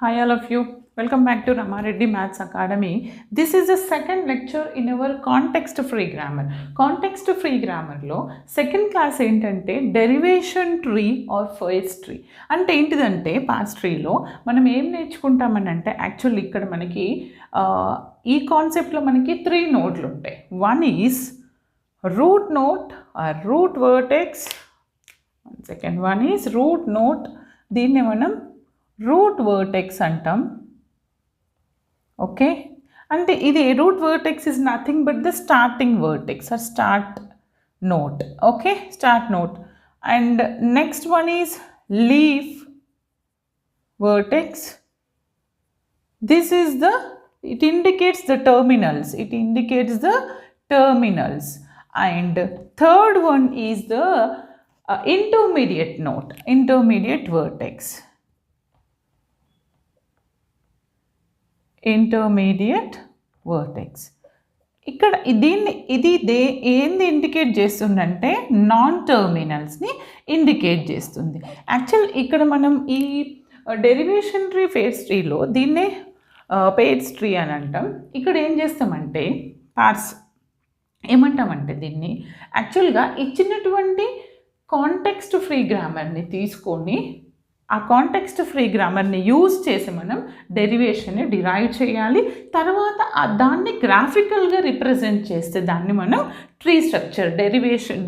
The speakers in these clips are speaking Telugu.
Hi all of you. Welcome back to Ramareddy Maths Academy. This is the second lecture in our context free grammar. Context free grammar లో సెకండ్ క్లాస్ ఏంటంటే derivation tree or first tree అంటే ఏంటిదంటే పాస్ట్ ట్రీలో మనం ఏం నేర్చుకుంటామని అంటే యాక్చువల్లీ ఇక్కడ మనకి ఈ కాన్సెప్ట్లో మనకి 3 నోడ్లు ఉంటాయి. One is root node or root vertex. One is root node, దీన్ని మనం రూట్ వర్టెక్స్ అంటాం. ఓకే, అంటే ఇది root vertex is nothing but the starting vertex or start node. Okay, start node. And next one is leaf vertex. This is the it indicates the terminals. And third one is the intermediate node, intermediate vertex. ఇక్కడ ఇది ఏంది ఇండికేట్ చేస్తుందంటే నాన్ టర్మినల్స్ని ఇండికేట్ చేస్తుంది. యాక్చువల్ ఇక్కడ మనం ఈ డెరివేషన్ ట్రీ ఫేస్ ట్రీలో దీన్నే పేర్స్ ట్రీ అని అంటాం. ఇక్కడ ఏం చేస్తామంటే ఏమంటామంటే దీన్ని యాక్చువల్గా ఇచ్చినటువంటి కాంటెక్స్ట్ ఫ్రీ గ్రామర్ని తీసుకొని ఆ కాంటెక్స్ట్ ఫ్రీ గ్రామర్ని యూజ్ చేసి మనం డెరివేషన్ని డిరైవ్ చేయాలి. తర్వాత దాన్ని గ్రాఫికల్గా రిప్రజెంట్ చేస్తే దాన్ని మనం ట్రీ స్ట్రక్చర్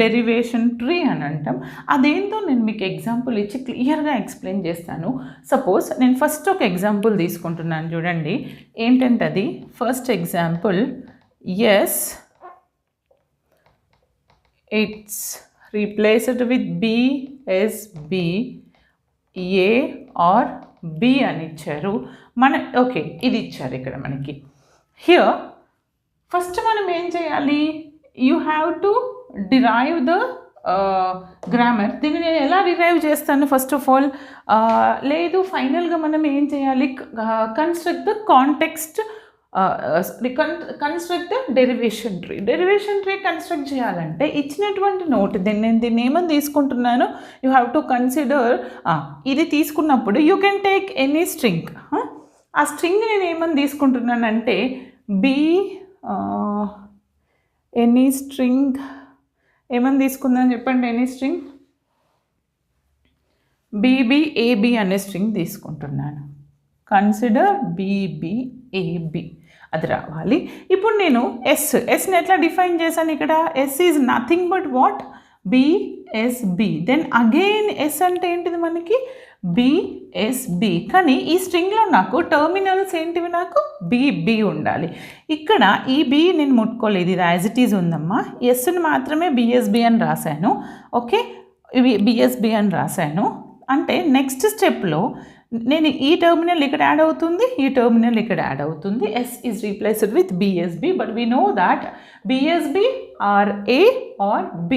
డెరివేషన్ ట్రీ అని అంటాం. అదేంటో నేను మీకు ఎగ్జాంపుల్ ఇచ్చి క్లియర్గా ఎక్స్ప్లెయిన్ చేస్తాను. సపోజ్ నేను ఫస్ట్ ఒక ఎగ్జాంపుల్ తీసుకుంటున్నాను, చూడండి ఏంటంటే అది. First example, S it's replaced with BSB A or B అని ఇచ్చారు. ఓకే, ఇది ఇచ్చారు ఇక్కడ మనకి. హియర్ ఫస్ట్ మనం ఏం చేయాలి, you have to derive the grammar. దీన్ని నేను ఎలా డిరైవ్ చేస్తాను, ఫస్ట్ ఆఫ్ ఆల్ లేదు ఫైనల్గా మనం ఏం చేయాలి, construct the context, construct the derivation tree construct చేయాలంటే ఇచ్చినటువంటి నోట్ నేను దీన్ని ఏమని తీసుకుంటున్నాను, యూ హ్యావ్ టు కన్సిడర్. ఇది తీసుకున్నప్పుడు you can take any string. ఆ స్ట్రింగ్ నేను ఏమని తీసుకుంటున్నానంటే ఎనీ స్ట్రింగ్ ఏమని తీసుకుందని చెప్పండి. ఎనీ స్ట్రింగ్ BBAB అనే స్ట్రింగ్ తీసుకుంటున్నాను. కన్సిడర్ BBAB అది రావాలి. ఇప్పుడు నేను ఎస్ని ఎట్లా డిఫైన్ చేశాను ఇక్కడ, S is nothing but what, BSB. Then again S అంటే ఏంటిది మనకి BSB. కానీ ఈ స్ట్రింగ్లో నాకు టర్మినల్స్ ఏంటివి, నాకు BB ఉండాలి. ఇక్కడ ఈ B నేను ముట్టుకోలేదు, ఇది యాజ్ ఇట్ ఈజ్ ఉందమ్మా. ఎస్ని మాత్రమే BSB అని రాశాను. ఓకే, ఇవి BSB అని రాశాను. అంటే నెక్స్ట్ స్టెప్లో నేను ఈ టర్మినల్ ఇక్కడ యాడ్ అవుతుంది, ఈ టర్మినల్ ఇక్కడ యాడ్ అవుతుంది. S is replaced with BSB, but we know that BSB or A or B.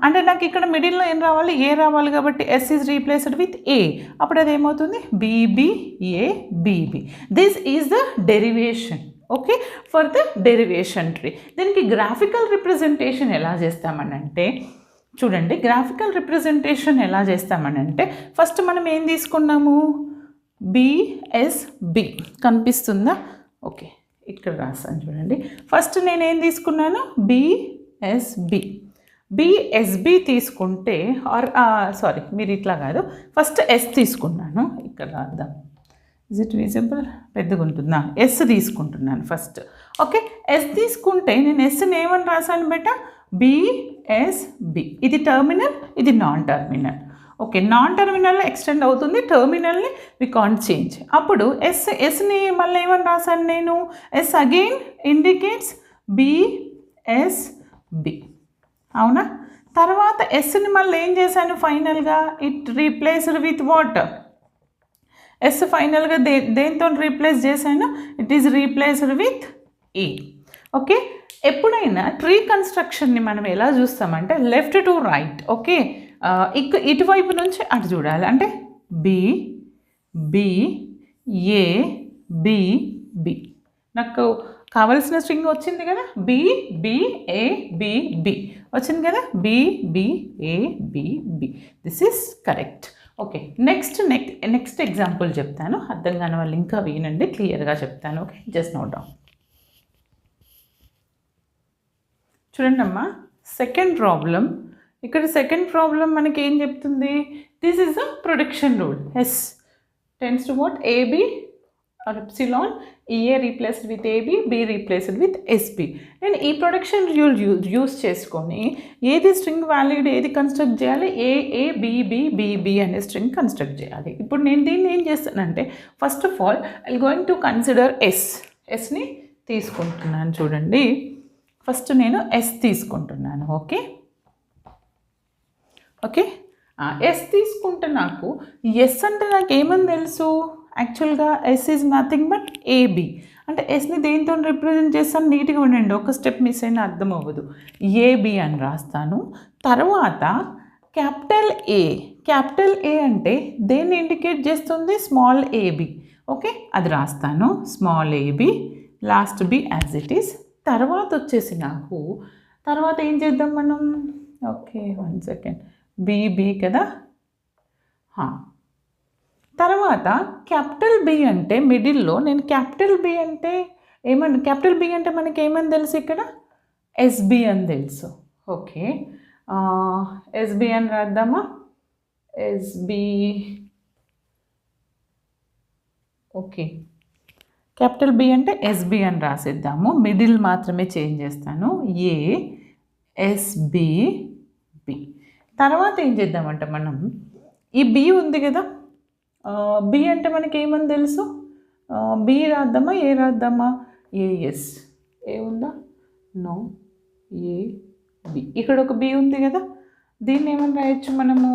అంటే నాకు ఇక్కడ మిడిల్లో ఏం రావాలి, ఏ రావాలి. కాబట్టి S is replaced with A, అప్పుడు అది ఏమవుతుంది BBABB. This is the derivation. Okay, for the derivation tree. దీనికి గ్రాఫికల్ రిప్రజెంటేషన్ ఎలా చేస్తామనంటే, చూడండి గ్రాఫికల్ రిప్రజెంటేషన్ ఎలా చేస్తామనంటే ఫస్ట్ మనం ఏం తీసుకున్నాము, BSB కనిపిస్తుందా. ఓకే, ఇక్కడ రాస్తాను చూడండి. ఫస్ట్ నేనేం తీసుకున్నాను, BSB తీసుకుంటే సారీ మీరు ఇట్లా కాదు, ఫస్ట్ S తీసుకున్నాను. ఇక్కడ రాద్దాం, ఇజ్ ఇట్ విజిబుల్, పెద్దగా ఉంటుందా. ఎస్ తీసుకుంటున్నాను ఫస్ట్. ఓకే, ఎస్ తీసుకుంటే నేను ఎస్ని ఏమని రాశాను బేటా, BSB. ఇది టర్మినల్, ఇది నాన్ టర్మినల్. ఓకే, నాన్ టర్మినల్లో ఎక్స్టెండ్ అవుతుంది, టర్మినల్ని వి కాంట్ చేంజ్. అప్పుడు ఎస్ని మళ్ళీ ఏమని రాశాను నేను, ఎస్ అగైన్ ఇండికేట్స్ BSB. అవునా, తర్వాత ఎస్ని మళ్ళీ ఏం చేశాను ఫైనల్గా, it replaced with what, S ఫైనల్గా దేంతో రీప్లేస్ చేశాను, it is replaced with A. Okay, ఎప్పుడైనా ట్రీ కన్స్ట్రక్షన్ని మనం ఎలా చూస్తామంటే లెఫ్ట్ టు రైట్. ఓకే, ఇటువైపు నుంచి అటు చూడాలి. అంటే BBABB. నాకు కావలసిన స్ట్రింగ్ వచ్చింది కదా, BBABB వచ్చింది కదా, BBABB. This is correct. Okay, next example చెప్తాను. అర్థం కాని వాళ్ళు ఇంకా వినండి, క్లియర్గా చెప్తాను. Okay, just note down. చూడండి అమ్మా, సెకండ్ ప్రాబ్లం. ఇక్కడ సెకండ్ ప్రాబ్లం మనకి ఏం చెప్తుంది? This is a production rule. S tends to what? AB or epsilon, E A replaced with AB, B replaced with SB. నేను ఈ ప్రొడక్షన్ రూల్ యూస్ చేసుకొని ఏది స్ట్రింగ్ వ్యాలిడ్ ఏది కన్స్ట్రక్ట్ చేయాలి? ఏఏ బిబి బిబి అనే స్ట్రింగ్ కన్స్ట్రక్ట్ చేయాలి. ఇప్పుడు నేను దీన్ని ఏం చేస్తానంటే, first of all I going to consider ఎస్ని తీసుకుంటున్నాను. చూడండి, ఫస్ట్ నేను ఎస్ తీసుకుంటున్నాను. ఓకే, ఎస్ తీసుకుంటే నాకు ఎస్ అంటే నాకు ఏమని తెలుసు? యాక్చువల్గా S is nothing but AB. అంటే ఎస్ని దేంతో రిప్రజెంట్ చేస్తాను? నీట్గా ఉండండి, ఒక స్టెప్ మిస్ అయినా అర్థం అవ్వదు. ఏబి అని రాస్తాను. తర్వాత క్యాపిటల్ ఏ అంటే దేన్ని ఇండికేట్ చేస్తుంది? Small AB. ఓకే, అది రాస్తాను, small AB, last B as it is. తర్వాత వచ్చేసి నాకు తర్వాత ఏం చేద్దాం మనం? ఓకే, 1 సెకండ్, బి కదా. తర్వాత క్యాపిటల్ బి అంటే మిడిల్లో నేను క్యాపిటల్ బి అంటే మనకి ఏమని తెలుసు? ఇక్కడ ఎస్బి అని తెలుసు. ఓకే, ఎస్బి అని రాద్దామా? ఎస్బి. ఓకే, క్యాపిటల్ బి అంటే ఎస్బి అని రాసేద్దాము. మిడిల్ మాత్రమే చేంజ్ చేస్తాను, ఎస్బి. తర్వాత ఏం చేద్దామంటే మనం ఈ బి ఉంది కదా, బి అంటే మనకి ఏమని తెలుసు? B రాద్దామా, A రాద్దామా? ఏఎస్. ఏ ఉందా? No, A B. ఇక్కడ ఒక బి ఉంది కదా, దీన్ని ఏమని రాయొచ్చు మనము?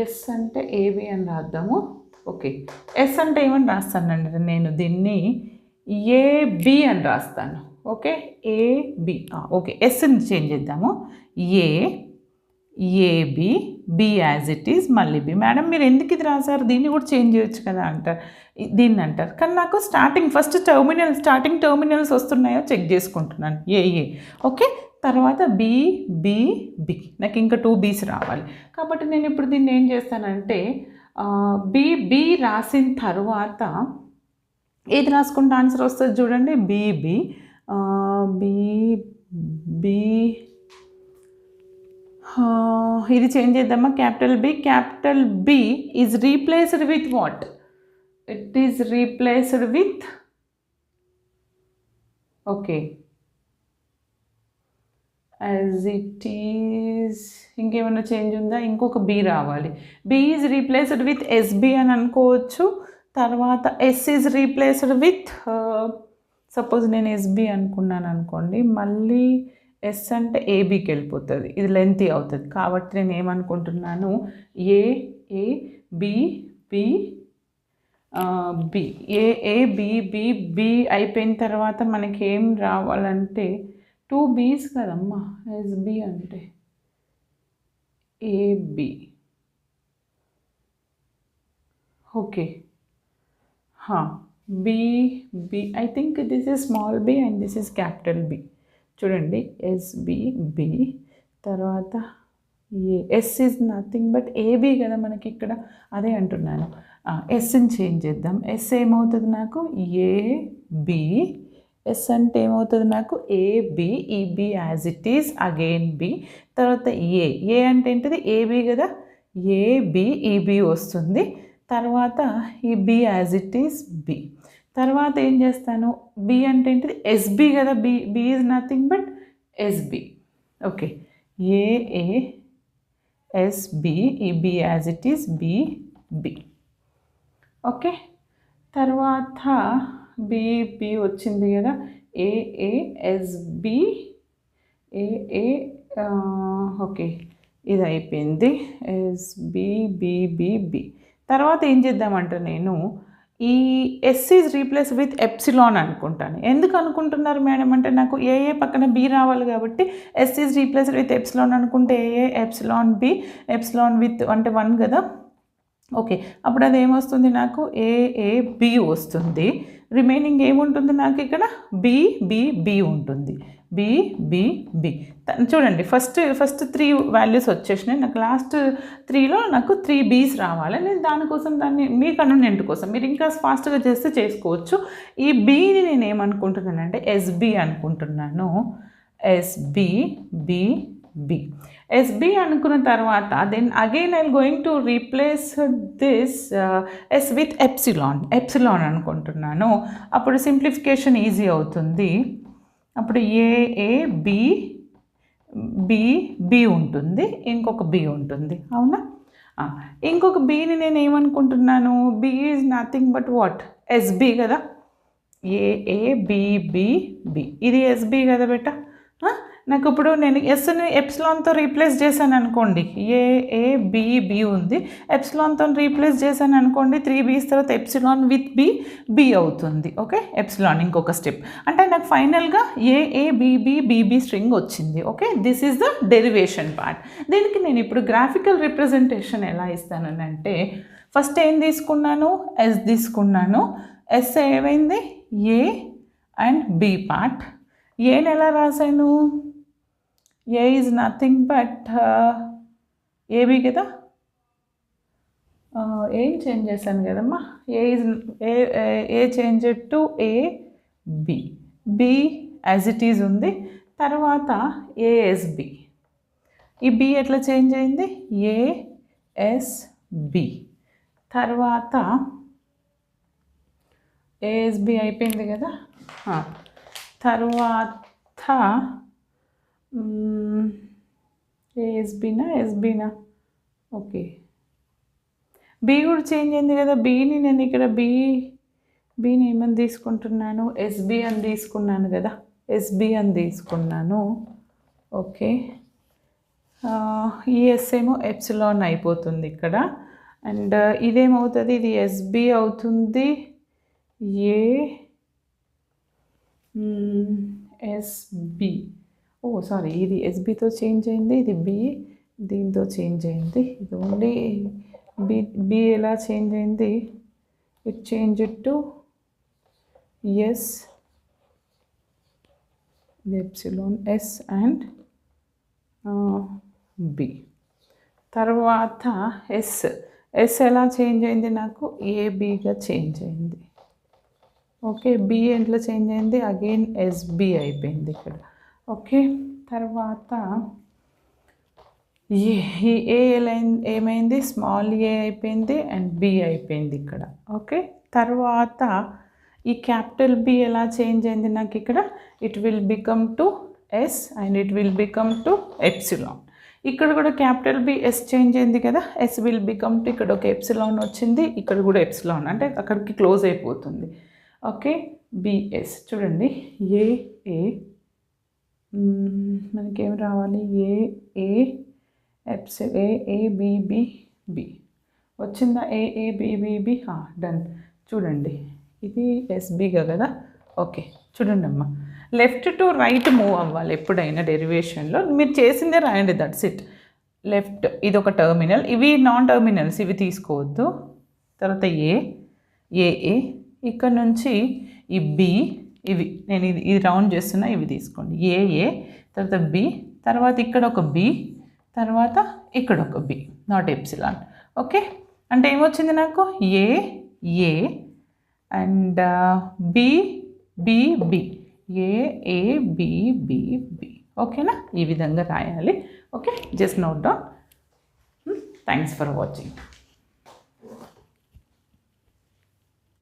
ఎస్ అంటే ఏబి అని రాద్దాము. ఓకే, ఎస్ అంటే ఏమని రాస్తానండి నేను? దీన్ని ఏబి అని రాస్తాను. Okay, AB. ఓకే, ఎస్ని చేంజ్ చేద్దాము. AB, B as it is, మళ్ళీ బి. మేడం మీరు ఎందుకు ఇది రాశారు? దీన్ని కూడా చేంజ్ చేయొచ్చు కదా అంటారు, దీన్ని అంటారు. కానీ నాకు స్టార్టింగ్ టర్మినల్స్ వస్తున్నాయో చెక్ చేసుకుంటున్నాను. ఏఏ. ఓకే, తర్వాత బి. నాకు ఇంకా 2 బీస్ రావాలి. కాబట్టి నేను ఇప్పుడు దీన్ని ఏం చేస్తానంటే బి రాసిన తర్వాత ఏది రాసుకుంటే ఆన్సర్ వస్తుంది చూడండి? బి. ఇది చేంజ్ చేద్దామా? Capital B is replaced with what? It is replaced with, okay, as it is. ఇంకేమైనా చేంజ్ ఉందా? ఇంకొక బి రావాలి. B is replaced with SB అని అనుకోవచ్చు. తర్వాత S is replaced with, suppose నేను ఎస్బి అనుకున్నాను అనుకోండి, మళ్ళీ ఎస్ అంటే ఏబికి వెళ్ళిపోతుంది, ఇది లెంతీ అవుతుంది. కాబట్టి నేను ఏమనుకుంటున్నాను? బి. బి అయిపోయిన తర్వాత మనకి ఏం రావాలంటే 2 బీస్ కదమ్మా ఎస్బి అంటే. AB. Okay, B. I think this is small B and this is capital B. చూడండి, ఎస్బి, బి. తర్వాత S is nothing but AB కదా మనకి ఇక్కడ, అదే అంటున్నాను. ఎస్ని చేంజ్ చేద్దాం. ఎస్ ఏమవుతుంది నాకు? ఏబి. ఎస్ అంటే ఏమవుతుంది నాకు? ఏబి. ఈ B as it is, again B. తర్వాత ఏ అంటే ఏంటిది? ఏబి కదా, ఏబి. ఈ బి వస్తుంది. తర్వాత ఈ B as it is B. తర్వాత ఏం చేస్తాను? బి అంటే ఏంటిది? ఎస్బి కదా, B is nothing but S B. Okay, A S B. ఈ B as it is B. Okay, తర్వాత బి వచ్చింది కదా, ఏఎస్బి. ఓకే, ఇది అయిపోయింది. S B, B. తర్వాత ఏం చేద్దామంటే నేను ఈ S is replace with epsilon అనుకుంటాను. ఎందుకు అనుకుంటున్నారు మేడం అంటే నాకు ఏఏ పక్కన బి రావాలి కాబట్టి S is replace with epsilon అనుకుంటే A A epsilon B, epsilon with అంటే 1 కదా. ఓకే, అప్పుడు అది ఏమొస్తుంది నాకు? ఏఏబి వస్తుంది. రిమైనింగ్ ఏముంటుంది నాకు ఇక్కడ బి బి బి ఉంటుంది, బి బి బి. చూడండి ఫస్ట్ 3 వాల్యూస్ వచ్చేసినాయి, నాకు లాస్ట్ 3లో నాకు 3 బీస్ రావాలి. నేను దానికోసం దాన్ని మీ కన్వీనియంట్ కోసం మీరు ఇంకా ఫాస్ట్గా చేస్తే చేసుకోవచ్చు. ఈ బీని నేను ఏమనుకుంటున్నానంటే ఎస్బి అనుకుంటున్నాను, ఎస్బి బి బి. ఎస్బి అనుకున్న తర్వాత then again I going to replace this S with epsilon అనుకుంటున్నాను. అప్పుడు సింప్లిఫికేషన్ ఈజీ అవుతుంది. అప్పుడు ఏ బి బి బి ఉంటుంది, ఇంకొక బి ఉంటుంది, అవునా? ఇంకొక బీని నేను ఏమనుకుంటున్నాను, B is nothing but what, S B కదా, ఏ బి బి బి, ఇది ఎస్బి కదా బెట. నాకు ఇప్పుడు నేను ఎస్ని ఎప్సిలాన్తో రీప్లేస్ చేశాను అనుకోండి, ఏ బి బి ఉంది, ఎప్సిలాన్తో రీప్లేస్ చేశాను అనుకోండి, 3 బీస్ తర్వాత ఎప్సిలాన్ విత్ బి బి అవుతుంది. ఓకే, ఎప్సిలాన్ ఇంకొక స్టెప్. అంటే నాకు ఫైనల్గా ఏ బి బి స్ట్రింగ్ వచ్చింది. Okay, this is the derivation part. దీనికి నేను ఇప్పుడు గ్రాఫికల్ రిప్రజెంటేషన్ ఎలా ఇస్తానంటే, ఫస్ట్ ఏం తీసుకున్నాను, ఎస్ తీసుకున్నాను. ఎస్ ఏమైంది, ఏ అండ్ బి పార్ట్. ఏని ఎలా రాశాను, A is nothing but AB కదా, ఏం చేంజ్ చేశాను కదమ్మా, A change to A B, B as it is ఉంది. తర్వాత ఏఎస్బి, ఈ బి ఎట్లా చేంజ్ అయింది, ఏఎస్బి. తర్వాత ఏఎస్బి అయిపోయింది కదా. తర్వాత ఎస్బీనా, ఓకే, బి కూడా చేంజ్ అయింది కదా. బీని నేను ఇక్కడ బీని ఏమని తీసుకుంటున్నాను, ఎస్బి అని తీసుకున్నాను కదా, ఎస్బి అని తీసుకున్నాను. ఓకే, ఈ ఎస్ ఏమో ఎప్సిలాన్ అయిపోతుంది ఇక్కడ. అండ్ ఇదేమవుతుంది, ఇది ఎస్బి అవుతుంది, ఎస్బి. ఓ సారీ, ఇది ఎస్బితో చేంజ్ అయింది, ఇది బి దీంతో చేంజ్ అయింది. ఇది ఓన్లీ బి ఎలా చేంజ్ అయింది, it change to S, epsilon S and B. తర్వాత ఎస్ ఎలా చేంజ్ అయింది, నాకు ఏబిగా చేంజ్ అయింది. ఓకే, బి ఎట్లా చేంజ్ అయింది, అగైన్ ఎస్బి అయిపోయింది ఇక్కడ. ఓకే, తర్వాత ఏ ఏమైంది, స్మాల్ ఏ అయిపోయింది అండ్ బి అయిపోయింది ఇక్కడ. ఓకే, తర్వాత ఈ క్యాపిటల్ బి ఎలా చేంజ్ అయింది నాకు ఇక్కడ, it will become to S and it will become to epsilon. ఇక్కడ కూడా క్యాపిటల్ బి ఎస్ చేంజ్ అయింది కదా, ఎస్ విల్ బికమ్ టు, ఇక్కడ ఒక ఎప్సిలాన్ వచ్చింది, ఇక్కడ కూడా ఎప్సిలాన్, అంటే అక్కడికి క్లోజ్ అయిపోతుంది. ఓకే, బిఎస్ చూడండి, ఏ మనకేం రావాలి, బి వచ్చిందా, బి డన్. చూడండి ఇది ఎస్బిగా కదా. ఓకే, చూడండి అమ్మా, లెఫ్ట్ టు రైట్ మూవ్ అవ్వాలి ఎప్పుడైనా డెరివేషన్లో. మీరు చేసిందే రాయండి, దట్స్ ఇట్. లెఫ్ట్ ఇది ఒక టర్మినల్, ఇవి నాన్ టర్మినల్స్, ఇవి తీసుకోవద్దు. తర్వాత ఏ ఇక్కడ నుంచి ఈ బి, ఇవి నేను ఇది రౌండ్ చేస్తున్నా, ఇవి తీసుకోండి. ఏ తర్వాత బి, తర్వాత ఇక్కడ ఒక బి, తర్వాత ఇక్కడ ఒక బి, నాట్ ఎప్సిలాన్. ఓకే, అంటే ఏమొచ్చింది నాకు, ఏ అండ్ బి బి. ఓకేనా, ఈ విధంగా రాయాలి. Okay, just note down. Thanks for watching.